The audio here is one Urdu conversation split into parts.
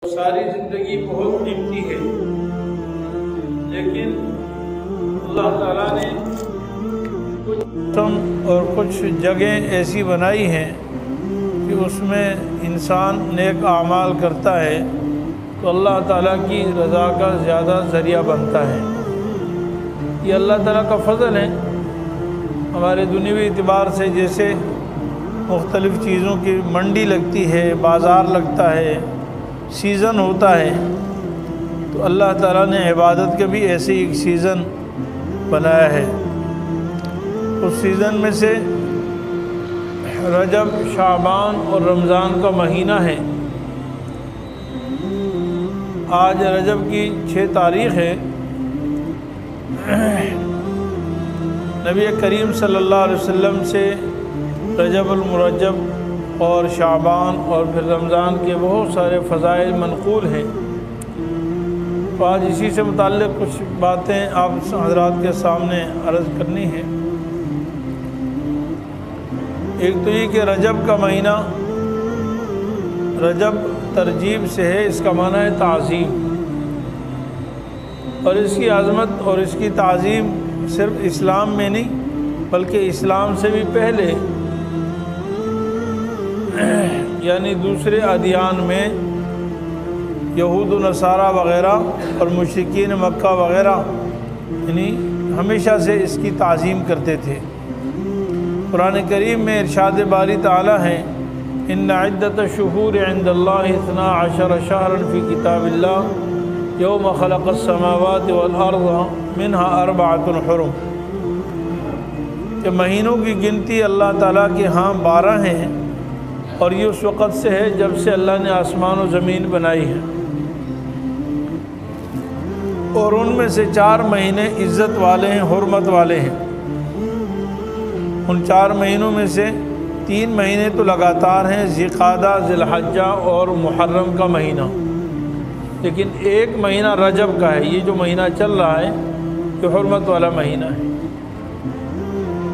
ساری زندگی بہت قیمتی ہے، لیکن اللہ تعالیٰ نے کچھ اور کچھ جگہیں ایسی بنائی ہیں کہ اس میں انسان نیک اعمال کرتا ہے تو اللہ تعالیٰ کی رضا کا زیادہ ذریعہ بنتا ہے۔ یہ اللہ تعالیٰ کا فضل ہے۔ ہمارے دنیوی اعتبار سے جیسے مختلف چیزوں کی منڈی لگتی ہے، بازار لگتا ہے، سیزن ہوتا ہے، تو اللہ تعالیٰ نے عبادت کے بھی ایسے ایک سیزن بنایا ہے۔ اس سیزن میں سے رجب، شعبان اور رمضان کا مہینہ ہے۔ آج رجب کی 6 تاریخ ہے۔ نبی کریم صلی اللہ علیہ وسلم سے رجب المرجب اور شعبان اور پھر رمضان کے بہت سارے فضائل منقول ہیں۔ تو آج اسی سے متعلق کچھ باتیں آپ حضرات کے سامنے عرض کرنی ہیں۔ ایک تو یہ کہ رجب کا مہینہ، رجب ترجیب سے ہے، اس کا معنی ہے تعظیم، اور اس کی عظمت اور اس کی تعظیم صرف اسلام میں نہیں بلکہ اسلام سے بھی پہلے یعنی دوسرے ادیان میں یہود و نصارہ وغیرہ اور مشرکین مکہ وغیرہ یعنی ہمیشہ سے اس کی تعظیم کرتے تھے۔ قرآن کریم میں ارشاد باری تعالیٰ ہے، ان عدۃ الشہور عند اللہ 12 شہرا فی کتاب اللہ یوم خلق السماوات والارض منها 4 حرم، کہ مہینوں کی گنتی اللہ تعالیٰ کے ہاں 12 ہیں، اور یہ اس وقت سے ہے جب سے اللہ نے آسمان و زمین بنائی ہے، اور ان میں سے 4 مہینے عزت والے ہیں، حرمت والے ہیں۔ ان 4 مہینوں میں سے 3 مہینے تو لگاتار ہیں، ذی القعدہ، ذی الحجہ اور محرم کا مہینہ، لیکن ایک مہینہ رجب کا ہے، یہ جو مہینہ چل رہا ہے یہ حرمت والا مہینہ ہے۔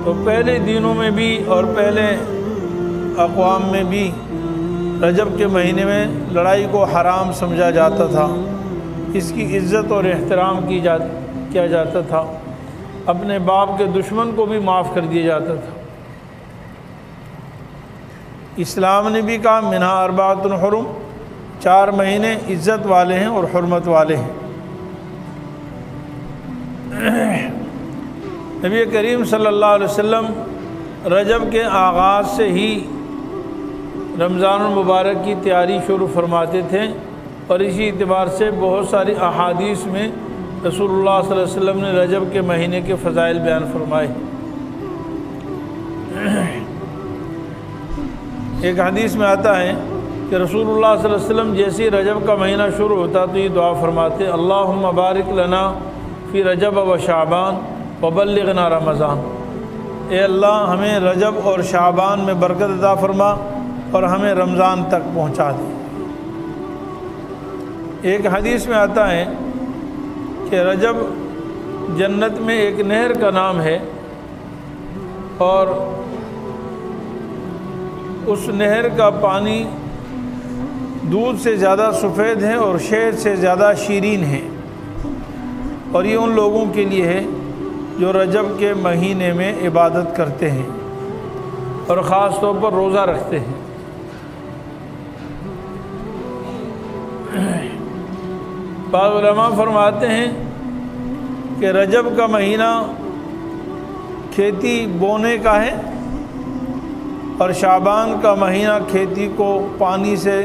تو پہلے دنوں میں بھی اور پہلے اقوام میں بھی رجب کے مہینے میں لڑائی کو حرام سمجھا جاتا تھا، اس کی عزت اور احترام کیا جاتا تھا، اپنے باپ کے دشمن کو بھی معاف کر دیا جاتا تھا۔ اسلام نے بھی کہا منہا 4 حرم، 4 مہینے عزت والے ہیں اور حرمت والے ہیں۔ نبی کریم صلی اللہ علیہ وسلم رجب کے آغاز سے ہی رمضان المبارک کی تیاری شروع فرماتے تھے، اور اسی اعتبار سے بہت ساری احادیث میں رسول اللہ صلی اللہ علیہ وسلم نے رجب کے مہینے کے فضائل بیان فرمائے۔ ایک حدیث میں آتا ہے کہ رسول اللہ صلی اللہ علیہ وسلم جیسے رجب کا مہینہ شروع ہوتا تو یہ دعا فرماتے، اللہم بارک لنا فی رجب و شعبان وبلغنا رمضان، اے اللہ ہمیں رجب اور شعبان میں برکت عطا فرما اور ہمیں رمضان تک پہنچا دے۔ ایک حدیث میں آتا ہے کہ رجب جنت میں ایک نہر کا نام ہے، اور اس نہر کا پانی دودھ سے زیادہ سفید ہے اور شہد سے زیادہ شیرین ہے، اور یہ ان لوگوں کے لیے ہے جو رجب کے مہینے میں عبادت کرتے ہیں اور خاص طور پر روزہ رکھتے ہیں۔ بعض علماء فرماتے ہیں کہ رجب کا مہینہ کھیتی بونے کا ہے، اور شعبان کا مہینہ کھیتی کو پانی سے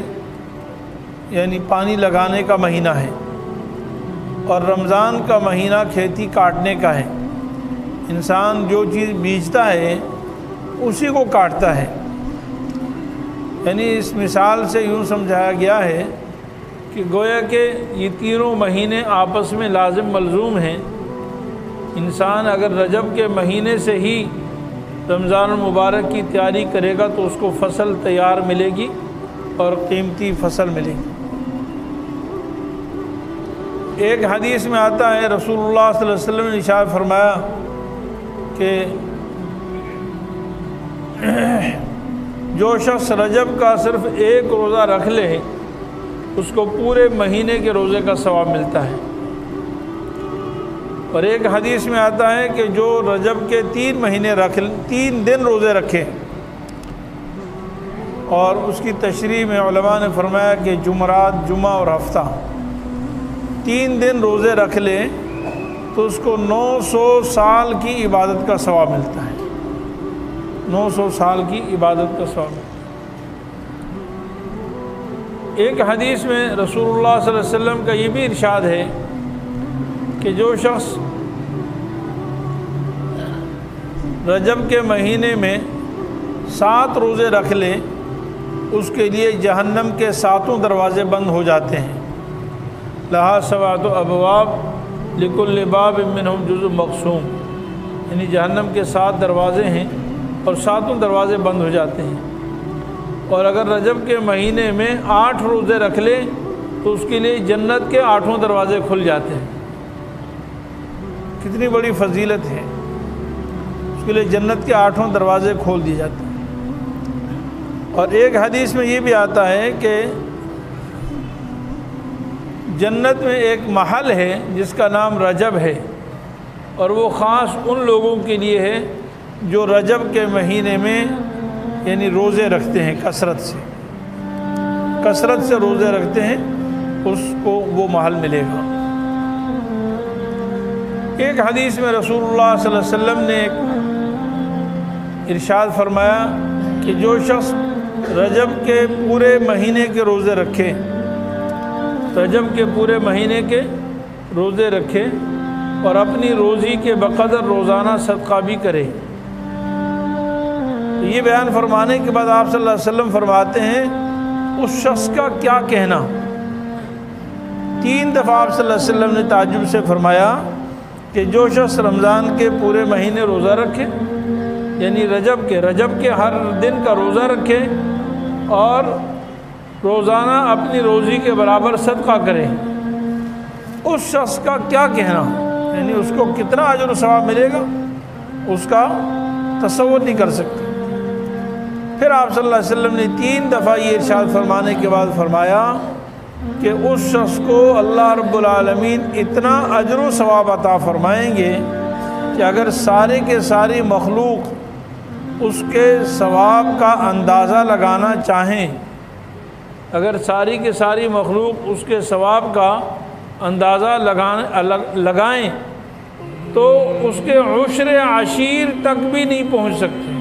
یعنی پانی لگانے کا مہینہ ہے، اور رمضان کا مہینہ کھیتی کاٹنے کا ہے۔ انسان جو چیز بیجتا ہے اسی کو کاٹتا ہے، یعنی اس مثال سے یوں سمجھایا گیا ہے کہ گویا کہ یہ تینوں مہینے آپس میں لازم ملزوم ہیں۔ انسان اگر رجب کے مہینے سے ہی رمضان المبارک کی تیاری کرے گا تو اس کو فصل تیار ملے گی اور قیمتی فصل ملے گی۔ ایک حدیث میں آتا ہے رسول اللہ صلی اللہ علیہ وسلم نے ارشاد فرمایا کہ جو شخص رجب کا صرف ایک روزہ رکھ لے اس کو پورے مہینے کے روزے کا ثواب ملتا ہے۔ اور ایک حدیث میں آتا ہے کہ جو رجب کے 3 دن روزے رکھے، اور اس کی تشریح میں علماء نے فرمایا کہ جمعرات، جمعہ اور ہفتہ 3 دن روزے رکھ لے تو اس کو 900 سال کی عبادت کا ثواب ملتا ہے، 900 سال کی عبادت کا ثواب ملتا ہے۔ ایک حدیث میں رسول اللہ صلی اللہ علیہ وسلم کا یہ بھی ارشاد ہے کہ جو شخص رجب کے مہینے میں 7 روزے رکھ لے اس کے لیے جہنم کے 7 دروازے بند ہو جاتے ہیں۔ لہا 7 ابواب لکل باب منہم جزء مقسوم، یعنی جہنم کے 7 دروازے ہیں اور 7 دروازے بند ہو جاتے ہیں۔ اور اگر رجب کے مہینے میں 8 روزے رکھ لے تو اس کے لیے جنت کے 8 دروازے کھل جاتے ہیں۔ کتنی بڑی فضیلت ہے، اس کے لیے جنت کے 8 دروازے کھول دیے جاتے ہیں۔ اور ایک حدیث میں یہ بھی آتا ہے کہ جنت میں ایک محل ہے جس کا نام رجب ہے، اور وہ خاص ان لوگوں کے لیے ہے جو رجب کے مہینے میں یعنی روزے رکھتے ہیں، کثرت سے روزے رکھتے ہیں، اس کو وہ محل ملے گا۔ ایک حدیث میں رسول اللہ صلی اللہ علیہ وسلم نے ایک ارشاد فرمایا کہ جو شخص رجب کے پورے مہینے کے روزے رکھے، رجب کے پورے مہینے کے روزے رکھے اور اپنی روزی کے بقدر روزانہ صدقہ بھی کرے۔ یہ بیان فرمانے کے بعد آپ صلی اللہ علیہ وسلم فرماتے ہیں اس شخص کا کیا کہنا۔ 3 دفعہ آپ صلی اللہ علیہ وسلم نے تعجب سے فرمایا کہ جو شخص رمضان کے پورے مہینے روزہ رکھے، یعنی رجب کے ہر دن کا روزہ رکھے اور روزانہ اپنی روزی کے برابر صدقہ کرے، اس شخص کا کیا کہنا، یعنی اس کو کتنا اجر و ثواب ملے گا، اس کا تصور نہیں کر سکتے۔ پھر آپ صلی اللہ علیہ وسلم نے 3 دفعہ یہ ارشاد فرمانے کے بعد فرمایا کہ اس شخص کو اللہ رب العالمین اتنا اجر و ثواب عطا فرمائیں گے کہ اگر سارے کے ساری مخلوق اس کے ثواب کا اندازہ لگانا چاہیں، اگر ساری کے ساری مخلوق اس کے ثواب کا اندازہ لگائیں تو اس کے عشر عشیر تک بھی نہیں پہنچ سکتے،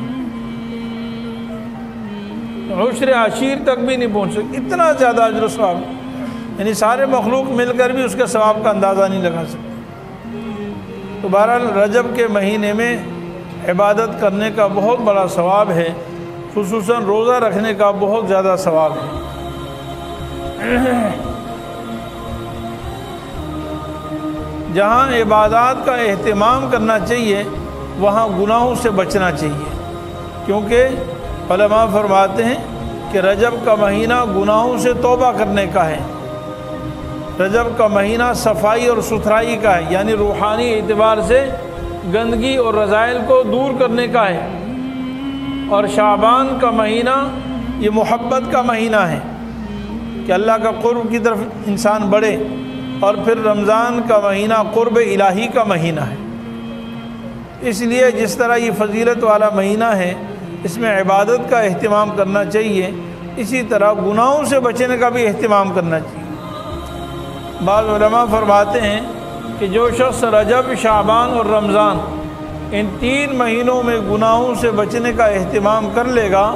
عشر عشیر تک بھی نہیں پہنچ سکتے، اتنا زیادہ اجر و ثواب، یعنی سارے مخلوق مل کر بھی اس کے ثواب کا اندازہ نہیں لگا سکتے۔ تو بہرحال رجب کے مہینے میں عبادت کرنے کا بہت بڑا ثواب ہے، خصوصاً روزہ رکھنے کا بہت زیادہ ثواب ہے۔ جہاں عبادات کا اہتمام کرنا چاہیے وہاں گناہوں سے بچنا چاہیے، کیونکہ علماء فرماتے ہیں کہ رجب کا مہینہ گناہوں سے توبہ کرنے کا ہے، رجب کا مہینہ صفائی اور ستھرائی کا ہے، یعنی روحانی اعتبار سے گندگی اور رذائل کو دور کرنے کا ہے، اور شعبان کا مہینہ یہ محبت کا مہینہ ہے کہ اللہ کا قرب کی طرف انسان بڑھے، اور پھر رمضان کا مہینہ قرب الہی کا مہینہ ہے۔ اس لیے جس طرح یہ فضیلت والا مہینہ ہے اس میں عبادت کا اہتمام کرنا چاہیے، اسی طرح گناہوں سے بچنے کا بھی اہتمام کرنا چاہیے۔ بعض علماء فرماتے ہیں کہ جو شخص رجب، شعبان اور رمضان ان 3 مہینوں میں گناہوں سے بچنے کا اہتمام کر لے گا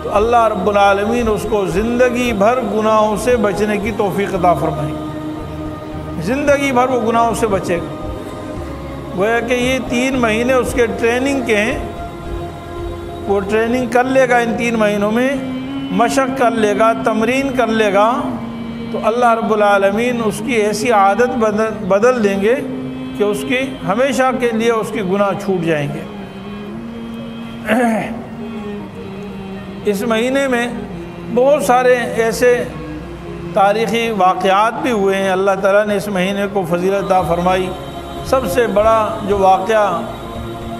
تو اللہ رب العالمین اس کو زندگی بھر گناہوں سے بچنے کی توفیق عطا فرمائے گا، زندگی بھر وہ گناہوں سے بچے گا۔ گویا کہ یہ 3 مہینے اس کے ٹریننگ کے ہیں، وہ ٹریننگ کر لے گا، ان 3 مہینوں میں مشق کر لے گا، تمرین کر لے گا، تو اللہ رب العالمین اس کی ایسی عادت بدل دیں گے کہ اس کی ہمیشہ کے لیے اس کی گناہ چھوٹ جائیں گے۔ اس مہینے میں بہت سارے ایسے تاریخی واقعات بھی ہوئے ہیں، اللہ تعالیٰ نے اس مہینے کو فضیلت عطا فرمائی۔ سب سے بڑا جو واقعہ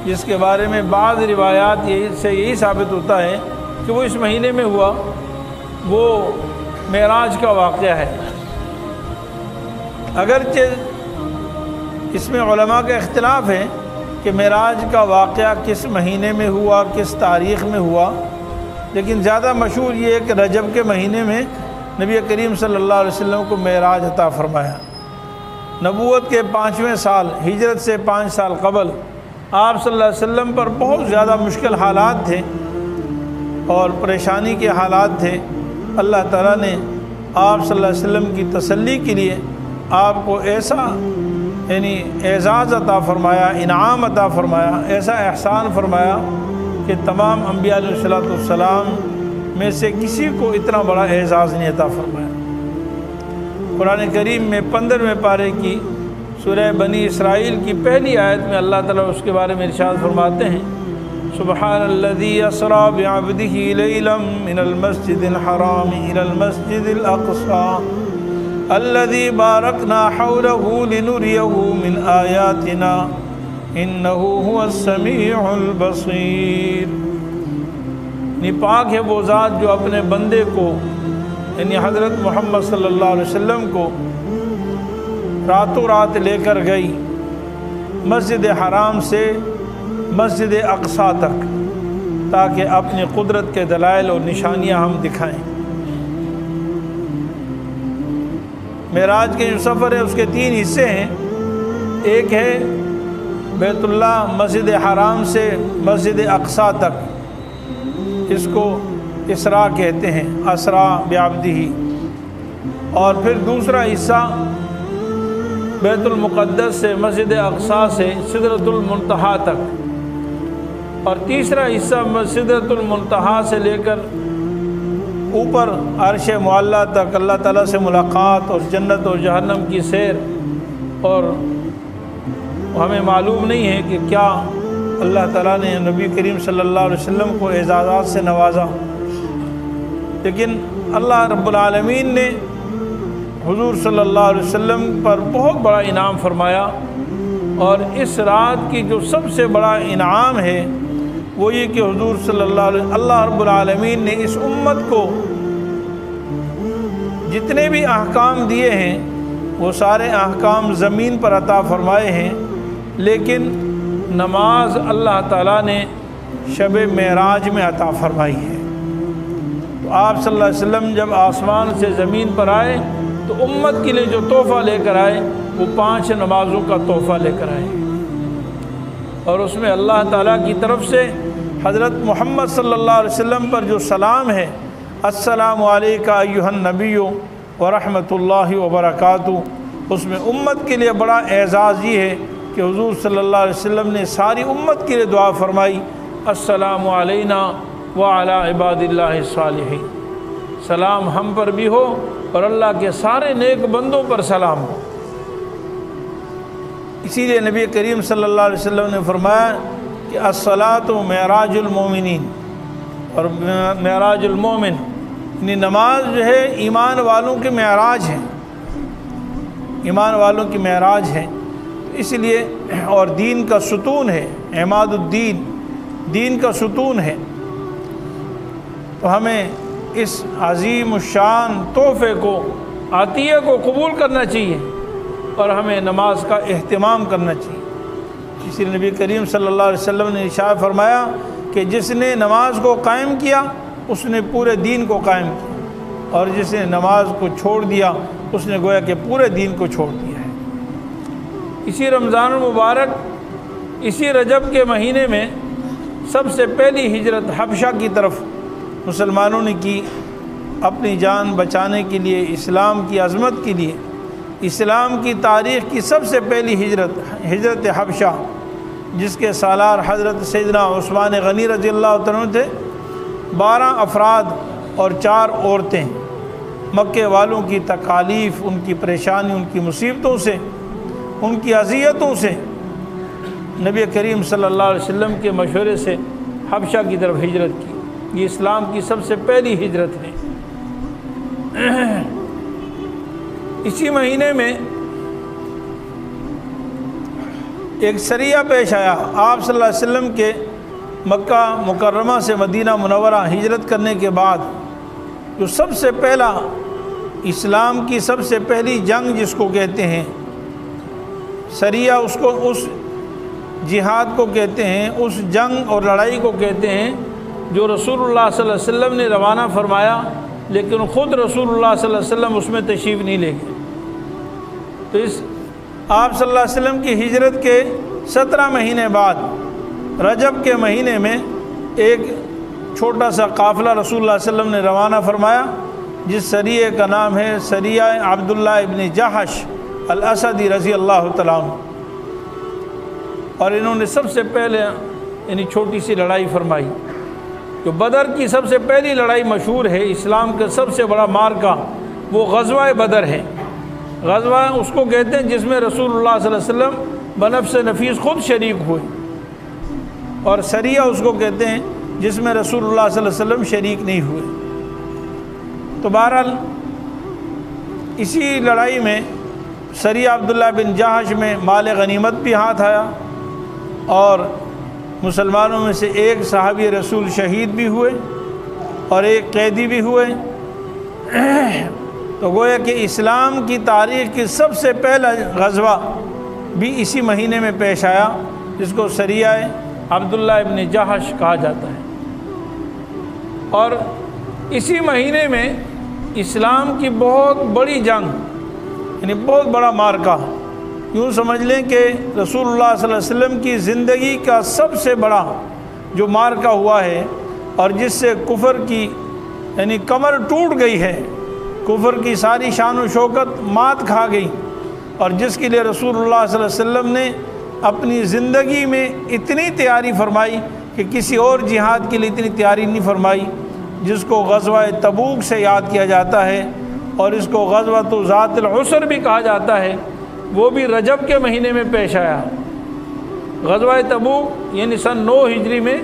جس کے بارے میں بعض روایات سے یہی ثابت ہوتا ہے کہ وہ اس مہینے میں ہوا، وہ معراج کا واقعہ ہے۔ اگرچہ اس میں علماء کا اختلاف ہے کہ معراج کا واقعہ کس مہینے میں ہوا، کس تاریخ میں ہوا، لیکن زیادہ مشہور یہ ہے کہ رجب کے مہینے میں نبی کریم صلی اللہ علیہ وسلم کو معراج عطا فرمایا۔ نبوت کے 5ویں سال، ہجرت سے 5 سال قبل آپ صلی اللہ علیہ وسلم پر بہت زیادہ مشکل حالات تھے اور پریشانی کے حالات تھے۔ اللہ تعالیٰ نے آپ صلی اللہ علیہ وسلم کی تسلی کے لیے آپ کو ایسا اعزاز عطا فرمایا، انعام عطا فرمایا، ایسا احسان فرمایا کہ تمام انبیاء علیہ السلام میں سے کسی کو اتنا بڑا اعزاز نہیں عطا فرمایا۔ قرآن کریم میں 15ویں پارے کی سورہ بنی اسرائیل کی پہلی آیت میں اللہ تعالیٰ اس کے بارے میں ارشاد فرماتے ہیں، سبحان الذی اسریٰ بعبدہ لیلا من المسجد الحرام الی المسجد الاقصی الذی بارکنا حولہ لنریہ من آیاتنا انہ هو السمیع البصیر۔ پاک ہے وہ ذات جو اپنے بندے کو یعنی حضرت محمد صلی اللہ علیہ وسلم کو راتوں رات لے کر گئی مسجد حرام سے مسجد اقصیٰ تک، تاکہ اپنی قدرت کے دلائل اور نشانیاں ہم دکھائیں۔ معراج کے جو سفر ہے اس کے 3 حصے ہیں۔ ایک ہے بیت اللہ مسجد حرام سے مسجد اقصیٰ تک، اس کو اسراء کہتے ہیں، اسراء بعبدہ۔ اور پھر دوسرا حصہ بیت المقدس سے مسجد اقصیٰ سے سدرۃ المنتہا تک، اور تیسرا حصہ سدرۃ المنتہا سے لے کر اوپر عرش معلی تک اللہ تعالیٰ سے ملاقات اور جنت اور جہنم کی سیر۔ اور ہمیں معلوم نہیں ہے کہ کیا اللہ تعالیٰ نے نبی کریم صلی اللہ علیہ وسلم کو اعزازات سے نوازا، لیکن اللہ رب العالمین نے حضور صلی اللہ علیہ وسلم پر بہت بڑا انعام فرمایا۔ اور اس رات کی جو سب سے بڑا انعام ہے وہ یہ کہ حضور صلی اللہ رب العالمین نے اس امت کو جتنے بھی احکام دیے ہیں وہ سارے احکام زمین پر عطا فرمائے ہیں، لیکن نماز اللہ تعالیٰ نے شب معراج میں عطا فرمائی ہے۔ تو آپ صلی اللہ علیہ وسلم جب آسمان سے زمین پر آئے تو امت کے لیے جو تحفہ لے کر آئے وہ 5 نمازوں کا تحفہ لے کر آئے، اور اس میں اللہ تعالیٰ کی طرف سے حضرت محمد صلی اللہ علیہ وسلم پر جو سلام ہے، السلام علیکہ ایھا النبی ورحمۃ اللہ وبرکاتہ، اس میں امت کے لیے بڑا اعزاز یہ ہے کہ حضور صلی اللہ علیہ وسلم نے ساری امت کے لیے دعا فرمائی، السلام علینا وعلی عباد اللہ الصالحین، سلام ہم پر بھی ہو اور اللہ کے سارے نیک بندوں پر سلام ہو۔ اسی لیے نبی کریم صلی اللہ علیہ وسلم نے فرمایا کہ الصلاۃ معراج المومنین، اور معراج المومن یعنی نماز جو ہے ایمان والوں کے معراج ہے، ایمان والوں کی معراج ہے، اس لیے اور دین کا ستون ہے، عماد الدین، دین کا ستون ہے۔ تو ہمیں اس عظیم الشان تحفے کو، عطیہ کو قبول کرنا چاہیے اور ہمیں نماز کا اہتمام کرنا چاہیے۔ اسی لیے نبی کریم صلی اللہ علیہ وسلم نے ارشاد فرمایا کہ جس نے نماز کو قائم کیا اس نے پورے دین کو قائم کیا، اور جس نے نماز کو چھوڑ دیا اس نے گویا کہ پورے دین کو چھوڑ دیا ہے۔ اسی رمضان المبارک، اسی رجب کے مہینے میں سب سے پہلی ہجرت حبشہ کی طرف مسلمانوں نے کی، اپنی جان بچانے کے لیے، اسلام کی عظمت کے لیے۔ اسلام کی تاریخ کی سب سے پہلی ہجرت حبشہ، جس کے سالار حضرت سیدنا عثمان غنی رضی اللہ عنہ تھے۔ 12 افراد اور 4 عورتیں مکے والوں کی تکالیف، ان کی پریشانی، ان کی مصیبتوں سے، ان کی اذیتوں سے نبی کریم صلی اللہ علیہ وسلم کے مشورے سے حبشہ کی طرف ہجرت کی۔ یہ اسلام کی سب سے پہلی ہجرت ہے۔ اسی مہینے میں ایک سریہ پیش آیا۔ آپ صلی اللہ علیہ وسلم کے مکہ مکرمہ سے مدینہ منورہ ہجرت کرنے کے بعد جو سب سے پہلا اسلام کی سب سے پہلی جنگ جس کو کہتے ہیں سریہ، اس جہاد کو کہتے ہیں، اس جنگ اور لڑائی کو کہتے ہیں جو رسول اللہ صلی اللہ علیہ وسلم نے روانہ فرمایا، لیکن خود رسول اللہ صلی اللہ علیہ وسلم اس میں تشریف نہیں لے گئے۔ تو آپ صلی اللہ علیہ وسلم کی ہجرت کے 17 مہینے بعد رجب کے مہینے میں ایک چھوٹا سا قافلہ رسول اللہ صلی اللہ علیہ وسلم نے روانہ فرمایا، جس سریہ کا نام ہے سریہ عبداللہ ابن جحش الاسدی رضی اللہ تعالیٰ عنہ، اور انہوں نے سب سے پہلے یعنی چھوٹی سی لڑائی فرمائی۔ جو بدر کی سب سے پہلی لڑائی مشہور ہے، اسلام کا سب سے بڑا مارکہ، وہ غزوہ بدر ہے۔ غزوہ اس کو کہتے ہیں جس میں رسول اللہ صلی اللہ علیہ وسلم بنفس نفیس خود شریک ہوئے، اور سریہ اس کو کہتے ہیں جس میں رسول اللہ صلی اللہ علیہ وسلم شریک نہیں ہوئے۔ تو بہرحال اسی لڑائی میں سریہ عبداللہ بن جحش میں مال غنیمت بھی ہاتھ آیا، اور مسلمانوں میں سے ایک صحابی رسول شہید بھی ہوئے اور ایک قیدی بھی ہوئے۔ تو گویا کہ اسلام کی تاریخ کی سب سے پہلا غزوہ بھی اسی مہینے میں پیش آیا، جس کو سریہ عبداللہ ابن جحش کہا جاتا ہے۔ اور اسی مہینے میں اسلام کی بہت بڑی جنگ، یعنی بہت بڑا مارکہ، یوں سمجھ لیں کہ رسول اللہ صلی اللہ علیہ وسلم کی زندگی کا سب سے بڑا جو مارکہ ہوا ہے، اور جس سے کفر کی یعنی کمر ٹوٹ گئی ہے، کفر کی ساری شان و شوکت مات کھا گئی، اور جس کے لیے رسول اللہ صلی اللہ علیہ وسلم نے اپنی زندگی میں اتنی تیاری فرمائی کہ کسی اور جہاد کے لیے اتنی تیاری نہیں فرمائی، جس کو غزوہ تبوک سے یاد کیا جاتا ہے، اور اس کو غزوہ ذات العسر بھی کہا جاتا ہے۔ وہ بھی رجب کے مہینے میں پیش آیا۔ غزوہ تبوک یعنی سن 9 ہجری میں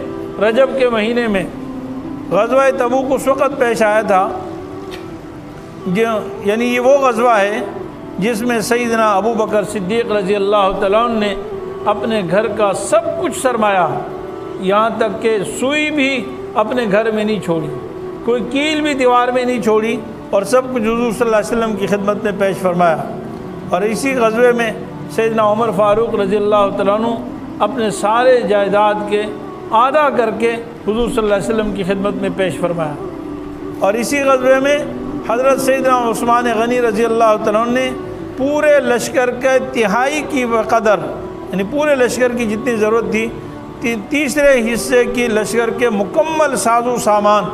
رجب کے مہینے میں غزوہ تبوک اس وقت پیش آیا تھا، یعنی یہ وہ غزوہ ہے جس میں سیدنا ابو بکر صدیق رضی اللہ تعالیٰ عنہ نے اپنے گھر کا سب کچھ سرمایہ، یہاں تک کہ سوئی بھی اپنے گھر میں نہیں چھوڑی، کوئی کیل بھی دیوار میں نہیں چھوڑی، اور سب کچھ حضور صلی اللہ علیہ وسلم کی خدمت میں پیش فرمایا۔ اور اسی غزوے میں سیدنا عمر فاروق رضی اللہ تعالیٰ عنہ اپنے سارے جائیداد کے آدھا کر کے حضور صلی اللہ علیہ وسلم کی خدمت میں پیش فرمایا۔ اور اسی غزوے میں حضرت سیدنا عثمان غنی رضی اللہ تعالیٰ عنہ نے پورے لشکر کے تہائی کی قدر، یعنی پورے لشکر کی جتنی ضرورت تھی، تیسرے حصے کی لشکر کے مکمل ساز و سامان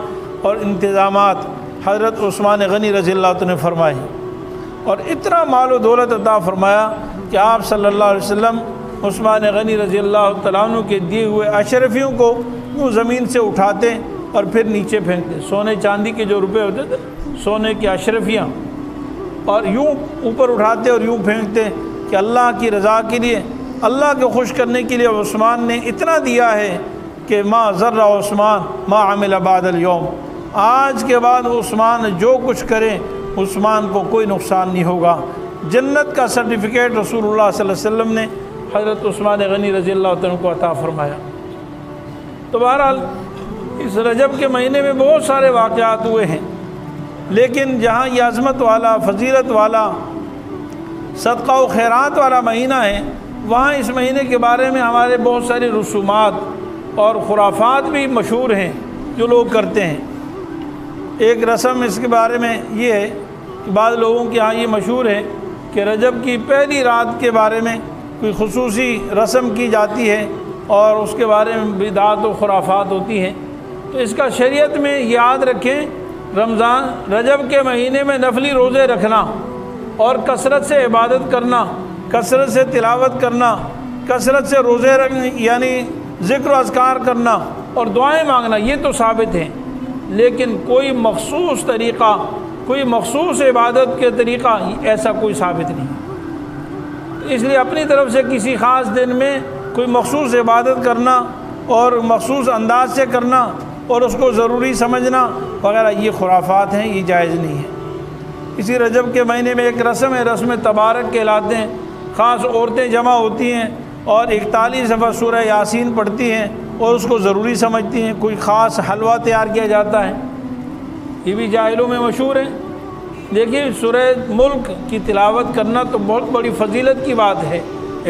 اور انتظامات حضرت عثمان غنی رضی اللہ عنہ نے فرمائے، اور اتنا مال و دولت عطا فرمایا کہ آپ صلی اللہ علیہ وسلم عثمان غنی رضی اللہ تعالیٰ عنہ کے دیے ہوئے اشرفیوں کو یوں زمین سے اٹھاتے اور پھر نیچے پھینکتے، سونے چاندی کے جو روپے ہوتے تھے، سونے کی اشرفیاں، اور یوں اوپر اٹھاتے اور یوں پھینکتے کہ اللہ کی رضا کے لیے، اللہ کو خوش کرنے کے لیے عثمان نے اتنا دیا ہے کہ ما ذر عثمان ما عمل بعد اليوم، آج کے بعد عثمان جو کچھ کرے عثمان کو کوئی نقصان نہیں ہوگا۔ جنت کا سرٹیفکیٹ رسول اللہ صلی اللہ علیہ وسلم نے حضرت عثمان غنی رضی اللہ عنہ کو عطا فرمایا۔ تو بہرحال اس رجب کے مہینے میں بہت سارے واقعات ہوئے ہیں، لیکن جہاں یہ عظمت والا، فضیلت والا، صدقہ و خیرات والا مہینہ ہے، وہاں اس مہینے کے بارے میں ہمارے بہت ساری رسومات اور خرافات بھی مشہور ہیں جو لوگ کرتے ہیں۔ ایک رسم اس کے بارے میں یہ ہے کہ بعض لوگوں کے ہاں یہ مشہور ہے کہ رجب کی پہلی رات کے بارے میں کوئی خصوصی رسم کی جاتی ہے اور اس کے بارے میں بدعات و خرافات ہوتی ہیں۔ تو اس کا شریعت میں یاد رکھیں، رجب کے مہینے میں نفلی روزے رکھنا اور کثرت سے عبادت کرنا، کثرت سے تلاوت کرنا، کثرت سے روزے رکھنا، یعنی ذکر و اذکار کرنا اور دعائیں مانگنا، یہ تو ثابت ہیں، لیکن کوئی مخصوص طریقہ، کوئی مخصوص عبادت کے طریقہ ایسا کوئی ثابت نہیں۔ اس لیے اپنی طرف سے کسی خاص دن میں کوئی مخصوص عبادت کرنا اور مخصوص انداز سے کرنا اور اس کو ضروری سمجھنا وغیرہ یہ خرافات ہیں، یہ جائز نہیں ہے۔ اسی رجب کے مہینے میں ایک رسم ہے، رسم تبارک کہلاتے ہیں، خاص عورتیں جمع ہوتی ہیں اور 41 دفعہ سورہ یاسین پڑھتی ہیں اور اس کو ضروری سمجھتی ہیں، کوئی خاص حلوہ تیار کیا جاتا ہے، یہ بھی جاہلوں میں مشہور ہے۔ دیکھیے سورہ ملک کی تلاوت کرنا تو بہت بڑی فضیلت کی بات ہے،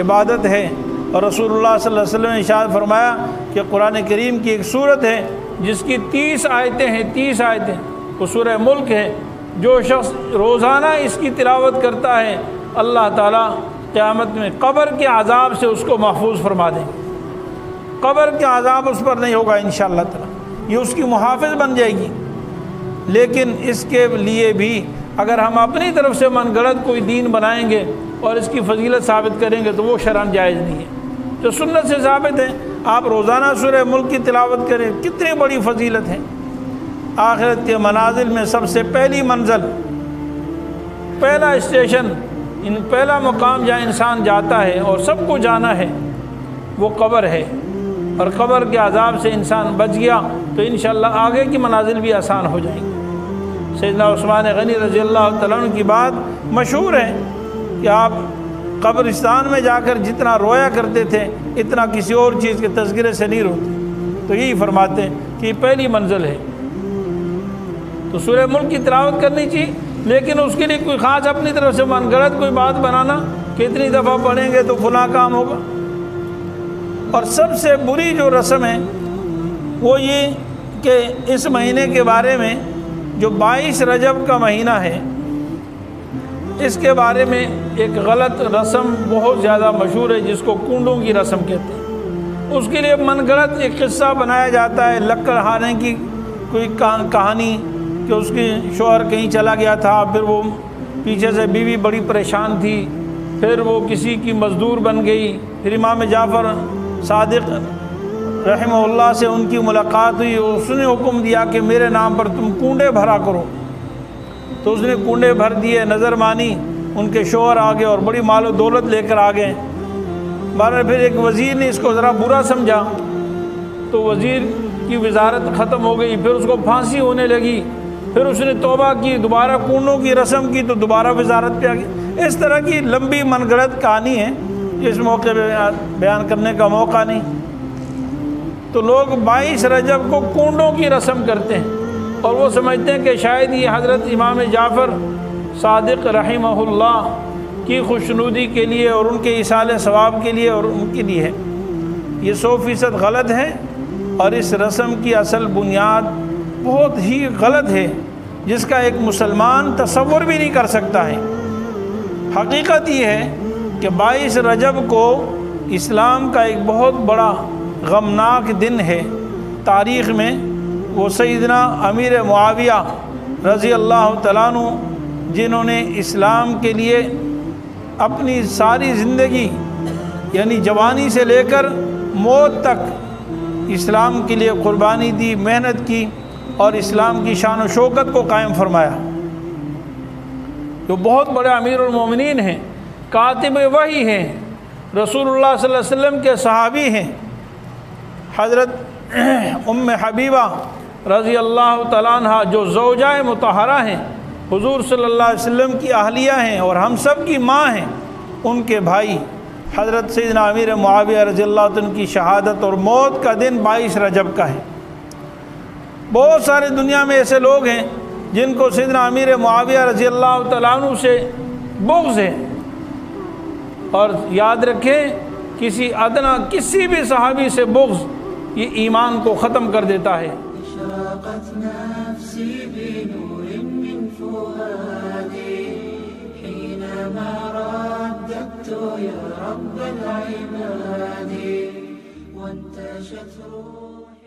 عبادت ہے، اور رسول اللہ صلی اللہ علیہ وسلم نے ارشاد فرمایا کہ قرآن کریم کی ایک سورت ہے جس کی 30 آیتیں ہیں، 30 آیتیں، وہ سورہ ملک ہے۔ جو شخص روزانہ اس کی تلاوت کرتا ہے اللہ تعالیٰ قیامت میں قبر کے عذاب سے اس کو محفوظ فرما دیں گے، قبر کے عذاب اس پر نہیں ہوگا انشاءاللہ تعالیٰ، یہ اس کی محافظ بن جائے گی۔ لیکن اس کے لیے بھی اگر ہم اپنی طرف سے من گڑت کوئی دین بنائیں گے اور اس کی فضیلت ثابت کریں گے تو وہ شرعاً جائز نہیں ہے۔ جو سنت سے ثابت ہے، آپ روزانہ سورہ ملک کی تلاوت کریں، کتنی بڑی فضیلت ہے۔ آخرت کے منازل میں سب سے پہلی منزل، پہلا اسٹیشن، پہلا مقام جہاں انسان جاتا ہے اور سب کو جانا ہے وہ قبر ہے، اور قبر کے عذاب سے انسان بچ گیا تو انشاءاللہ آگے کی منازل بھی آسان ہو جائیں گی۔ سیدنا عثمان غنی رضی اللہ تعالیٰ عنہ کی بات مشہور ہے کہ آپ قبرستان میں جا کر جتنا رویا کرتے تھے اتنا کسی اور چیز کے تذکرے سے نہیں روتے، تو یہی فرماتے ہیں کہ یہ پہلی منزل ہے۔ تو سورہ ملک کی تلاوت کرنی چاہیے، لیکن اس کے لیے کوئی خاص اپنی طرف سے من گڑت کوئی بات بنانا کہ اتنی دفعہ پڑھیں گے تو فلاں کام ہوگا۔ اور سب سے بری جو رسم ہے وہ یہ کہ اس مہینے کے بارے میں جو 22 رجب کا مہینہ ہے اس کے بارے میں ایک غلط رسم بہت زیادہ مشہور ہے جس کو کنڈوں کی رسم کہتے ہیں۔ اس کے لیے من گڑت ایک قصہ بنایا جاتا ہے، لکڑہارے کی کوئی کہانی کہ اس کی شوہر کہیں چلا گیا تھا، پھر وہ پیچھے سے بیوی بڑی پریشان تھی، پھر وہ کسی کی مزدور بن گئی، پھر امام جعفر صادق رحمہ اللہ سے ان کی ملاقات ہوئی، اس نے حکم دیا کہ میرے نام پر تم کنڈے بھرا کرو، تو اس نے کنڈے بھر دیے، نظر مانی، ان کے شوہر آ گئے اور بڑی مال و دولت لے کر آ گئے۔ بہرحال پھر ایک وزیر نے اس کو ذرا برا سمجھا تو وزیر کی وزارت ختم ہو گئی، پھر اس کو پھانسی ہونے لگی، پھر اس نے توبہ کی، دوبارہ کنڈوں کی رسم کی تو دوبارہ وزارت پہ آ گئی۔ اس طرح کی لمبی من گڑت کہانی ہے، اس موقع پہ بیان کرنے کا موقع نہیں۔ تو لوگ 22 رجب کو کنڈوں کی رسم کرتے ہیں اور وہ سمجھتے ہیں کہ شاید یہ حضرت امام جعفر صادق رحمہ اللہ کی خوشنودی کے لیے اور ان کے ایصال ثواب کے لیے اور ان کے لیے ہے۔ یہ 100% غلط ہے، اور اس رسم کی اصل بنیاد بہت ہی غلط ہے جس کا ایک مسلمان تصور بھی نہیں کر سکتا ہے۔ حقیقت یہ ہے کہ 22 رجب کو اسلام کا ایک بہت بڑا غمناک دن ہے تاریخ میں۔ وہ سیدنا امیر معاویہ رضی اللہ تعالیٰ عنہ جنہوں نے اسلام کے لیے اپنی ساری زندگی یعنی جوانی سے لے کر موت تک اسلام کے لیے قربانی دی، محنت کی اور اسلام کی شان و شوکت کو قائم فرمایا، جو بہت بڑے امیر المومنین ہیں، کاتب وحی ہیں، رسول اللہ صلی اللہ علیہ وسلم کے صحابی ہیں۔ حضرت ام حبیبہ رضی اللہ تعالیٰ عنہ جو زوجہ مطہرہ ہیں، حضور صلی اللہ علیہ وسلم کی اہلیہ ہیں اور ہم سب کی ماں ہیں، ان کے بھائی حضرت سیدنا امیر معاویہ رضی اللہ عنہ کی شہادت اور موت کا دن 22 رجب کا ہے۔ بہت سارے دنیا میں ایسے لوگ ہیں جن کو سیدنا امیر معاویہ رضی اللہ تعالیٰ عنہ سے بغض ہے، اور یاد رکھیں کسی ادنا کسی بھی صحابی سے بغض یہ ایمان کو ختم کر دیتا ہے۔ اشرقت نفسی بنور من فؤادی حينما رددت يا رب العباد وانتشت روحي